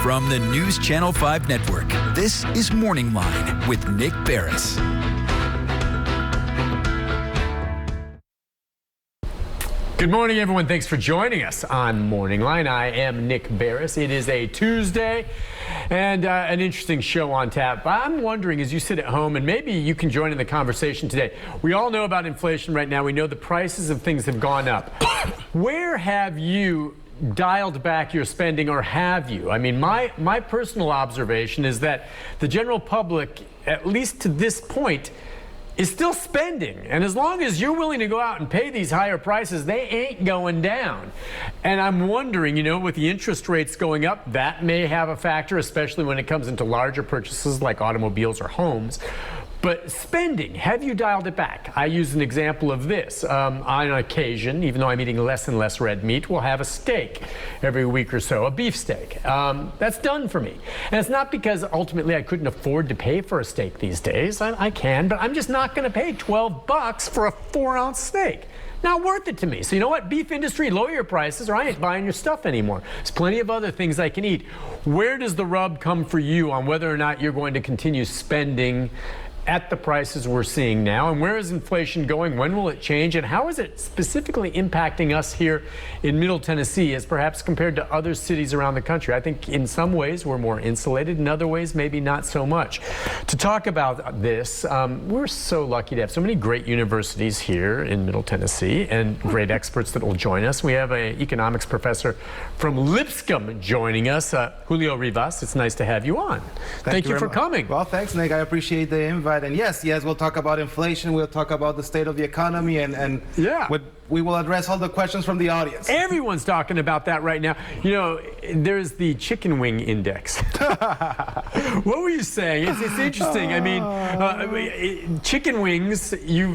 From the News Channel 5 Network, this is Morning Line with Nick Barris. Good morning, everyone. Thanks for joining us on Morning Line. I am Nick Barris. It is a Tuesday and an interesting show on tap. I'm wondering, as you sit at home, and maybe you can join in the conversation today. We all know about inflation right now. We know the prices of things have gone up. Where have you dialed back your spending, or have you? I mean, my personal observation is that the general public, at least to this point, is still spending. And as long as you're willing to go out and pay these higher prices, they ain't going down. And I'm wondering, you know, with the interest rates going up, that may have a factor, especially when it comes into larger purchases like automobiles or homes. But spending, have you dialed it back? I use an example of this. On occasion, even though I'm eating less and less red meat, we'll have a steak every week or so, a beef steak. That's done for me. And it's not because ultimately I couldn't afford to pay for a steak these days. I can, but I'm just not going to pay $12 for a 4-ounce steak. Not worth it to me. So you know what? Beef industry, lower your prices or I ain't buying your stuff anymore. There's plenty of other things I can eat. Where does the rub come for you on whether or not you're going to continue spending at the prices we're seeing now? And where is inflation going? When will it change? And how is it specifically impacting us here in Middle Tennessee as perhaps compared to other cities around the country? I think in some ways we're more insulated, in other ways maybe not so much. To talk about this, we're so lucky to have so many great universities here in Middle Tennessee and great experts that will join us. We have an economics professor from Lipscomb joining us, Julio Rivas. It's nice to have you on. Thank you for coming. Well, thanks, Nick. I appreciate the invite. And yes, we'll talk about inflation. We'll talk about the state of the economy, and we will address all the questions from the audience. Everyone's talking about that right now. You know, there's the chicken wing index. What were you saying? It's interesting. I mean, chicken wings,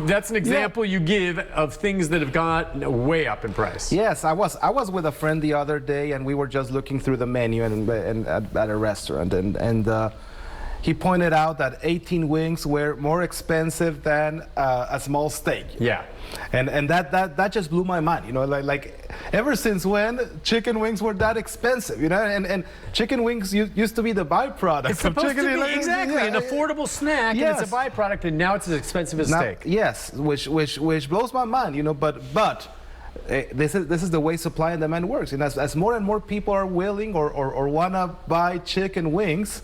that's an example you give of things that have gone way up in price. Yes, I was with a friend the other day, and we were just looking through the menu and at a restaurant, and he pointed out that 18 wings were more expensive than a small steak. Yeah. And that just blew my mind. You know, like ever since when chicken wings were that expensive? You know, and chicken wings used to be the byproduct. It's supposed of chicken. To be exactly an affordable snack, yes. And it's a byproduct, and now it's as expensive as steak. Yes, which blows my mind. You know, but. This is the way supply and demand works. And as more and more people are willing or want to buy chicken wings,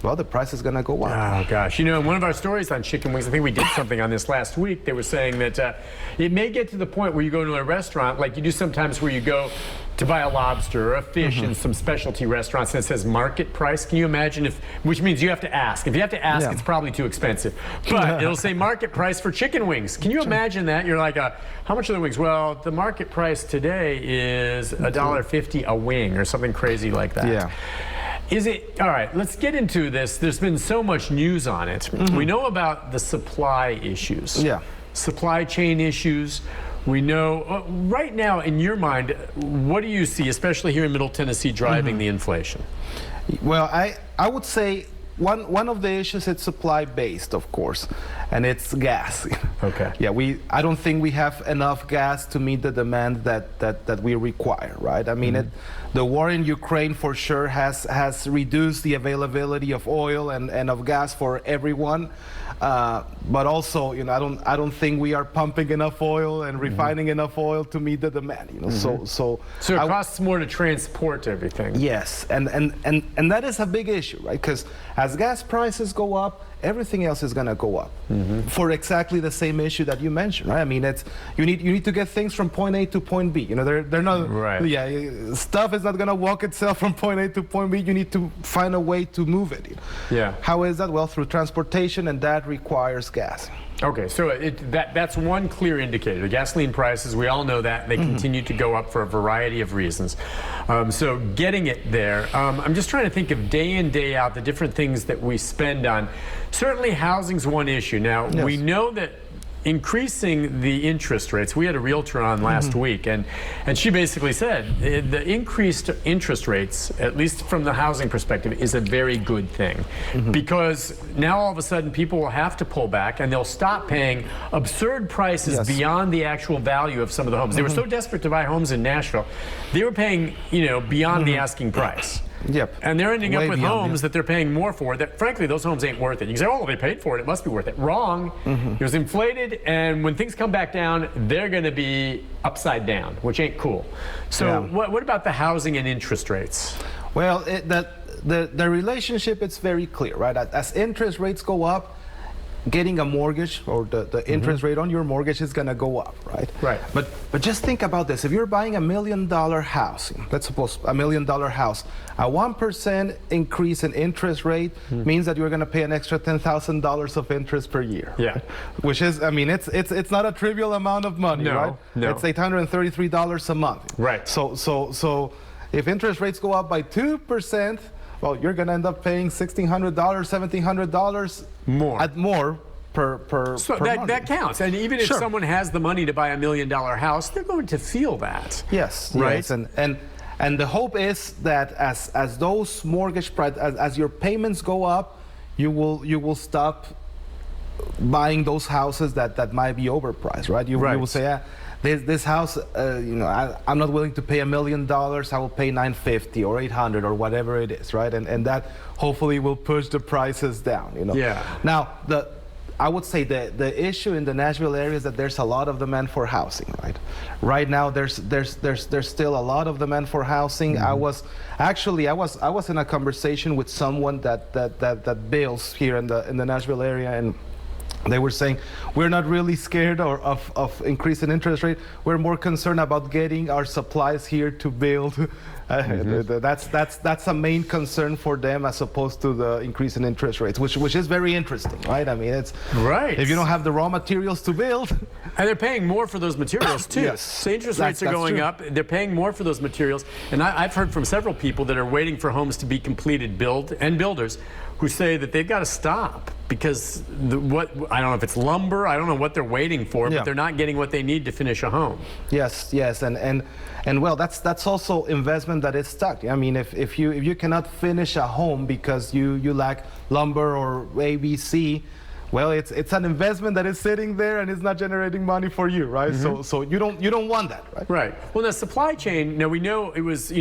well, the price is going to go up. Oh, gosh. You know, in one of our stories on chicken wings, I think we did something on this last week. They were saying that it may get to the point where you go to a restaurant, like you do sometimes where you go to buy a lobster or a fish in some specialty restaurants, and it says market price. Can you imagine which means you have to ask. If you have to ask, it's probably too expensive. But it'll say market price for chicken wings. Can you imagine that? You're like, how much are the wings? Well, the market price today is $1.50 a wing or something crazy like that. Yeah. Is it, all right, let's get into this. There's been so much news on it. We know about the supply issues. Yeah. Supply chain issues. We know, right now, in your mind, what do you see, especially here in Middle Tennessee, driving the inflation? Well, I would say one of the issues is supply-based, of course, and it's gas. Okay. Yeah, I don't think we have enough gas to meet the demand that we require, right? I mean, the war in Ukraine for sure has reduced the availability of oil and of gas for everyone. But also, you know, I don't think we are pumping enough oil and refining enough oil to meet the demand. You know, so it costs more to transport everything. Yes, and that is a big issue, right? Because as gas prices go up, everything else is going to go up for exactly the same issue that you mentioned, right? I mean, you need to get things from point A to point B. You know, they're not right. Yeah, stuff is not going to walk itself from point A to point B. You need to find a way to move it. Yeah. How is that? Well, through transportation, and that requires gas. Okay, so that's one clear indicator. The gasoline prices, we all know that. They continue to go up for a variety of reasons. So getting it there, I'm just trying to think of day in, day out, the different things that we spend on. Certainly housing's one issue. Now, we know that increasing the interest rates. We had a realtor on last week, and she basically said the increased interest rates, at least from the housing perspective, is a very good thing, because now all of a sudden people will have to pull back and they'll stop paying absurd prices beyond the actual value of some of the homes. They were so desperate to buy homes in Nashville, they were paying, you know, beyond the asking price. Yep. And they're ending Way up with beyond, homes yeah. that they're paying more for. That frankly, those homes ain't worth it. You can say, oh, they paid for it. It must be worth it. Wrong. It was inflated, and when things come back down, they're going to be upside down, which ain't cool. So Yeah. what about the housing and interest rates? Well, the relationship, it's very clear, right? As interest rates go up, getting a mortgage or the interest rate on your mortgage is going to go up, right? Right. But just think about this. If you're buying $1 million house, let's suppose $1 million house, a 1% increase in interest rate means that you're going to pay an extra $10,000 of interest per year. Yeah. Which is, I mean, it's not a trivial amount of money, No, right? no. It's $833 a month. Right. So if interest rates go up by 2%, well, you're going to end up paying $1,600, $1,700 more per So per month. that counts. And even if Sure. someone has the money to buy $1 million house, they're going to feel that. Yes, Right. yes, and the hope is that as those mortgage price as your payments go up, you will stop buying those houses that might be overpriced, right? You will say, yeah, this house, I'm not willing to pay $1 million. I will pay $950 or $800 or whatever it is, right? And that hopefully will push the prices down. Yeah. Now I would say the issue in the Nashville area is that there's a lot of demand for housing, right? Right now there's still a lot of demand for housing. I was in a conversation with someone that builds here in the Nashville area, and they were saying, we're not really scared of increasing interest rate. We're more concerned about getting our supplies here to build. That's a main concern for them as opposed to the increase in interest rates, which is very interesting, right? I mean, it's right. If you don't have the raw materials to build. And they're paying more for those materials too. Yes. So interest rates are That's going true. up. They're paying more for those materials. And I've heard from several people that are waiting for homes to be completed, builders who say that they've got to stop because I don't know if it's lumber, I don't know what they're waiting for, Yeah. but they're not getting what they need to finish a home. Yes, and well, that's also investment that is stuck. I mean, if you cannot finish a home because you lack lumber or ABC, well, it's an investment that is sitting there and it's not generating money for you, right? So you don't want that, right? Right. Well, the supply chain, we know it was,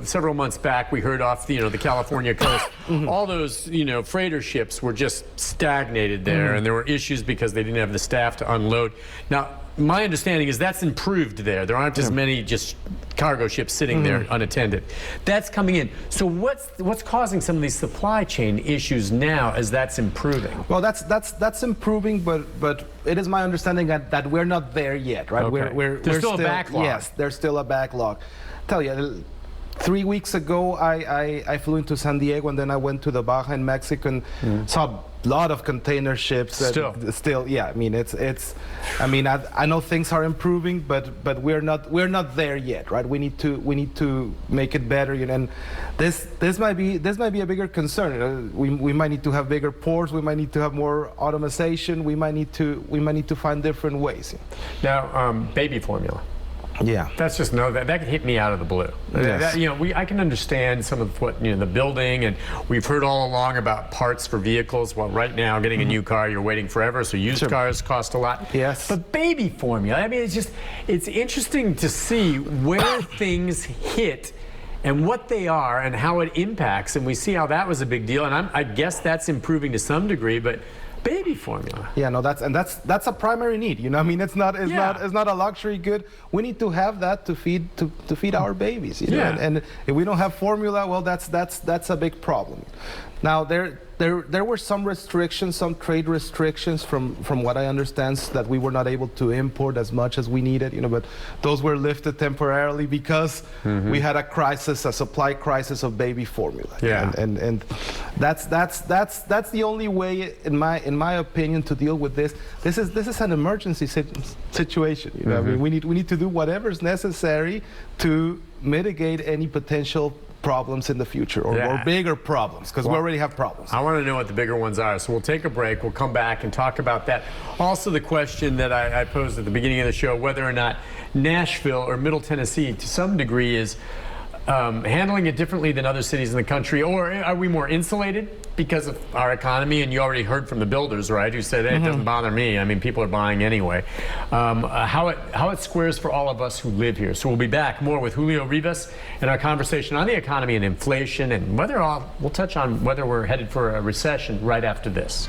several months back we heard off, the California coast, all those, freighter ships were just stagnated there and there were issues because they didn't have the staff to unload. Now, my understanding is that's improved there. There aren't as many just cargo ships sitting there unattended. That's coming in. So what's causing some of these supply chain issues now as that's improving? Well, that's improving, but it is my understanding that we're not there yet, right? Okay. There's still a backlog. Yes, there's still a backlog. Tell you, 3 weeks ago, I flew into San Diego and then I went to the Baja in Mexico and saw a lot of container ships. Still, yeah. I mean, I know things are improving, but we're not there yet, right? We need to make it better, and this might be a bigger concern. We might need to have bigger ports. We might need to have more automation. We might need to find different ways. Now, baby formula. Yeah, That's just that hit me out of the blue. Yes. I can understand some of what the building, and we've heard all along about parts for vehicles. Well, right now, getting a new car, you're waiting forever, so used cars cost a lot. Yes. But baby formula, I mean, it's interesting to see where things hit and what they are and how it impacts, and we see how that was a big deal, and I guess that's improving to some degree, but. Baby formula. Yeah, no, that's a primary need. I mean, it's not a luxury good. We need to have that to feed our babies. And if we don't have formula, well, that's a big problem. Now there were some restrictions, some trade restrictions from what I understand, that we were not able to import as much as we needed. But those were lifted temporarily because we had a supply crisis of baby formula. Yeah. And that's the only way, in my opinion, to deal with this. This is an emergency situation. I mean, we need to do whatever's necessary to mitigate any potential problems in the future or bigger problems, because we already have problems. I want to know what the bigger ones are, so we'll take a break. We'll come back and talk about that. Also, the question that I posed at the beginning of the show, whether or not Nashville or Middle Tennessee to some degree is handling it differently than other cities in the country, or are we more insulated because of our economy? And you already heard from the builders, right, who said, hey, it doesn't bother me. I mean, people are buying anyway. How it squares for all of us who live here. So we'll be back more with Julio Rivas in our conversation on the economy and inflation, and we'll touch on whether we're headed for a recession right after this.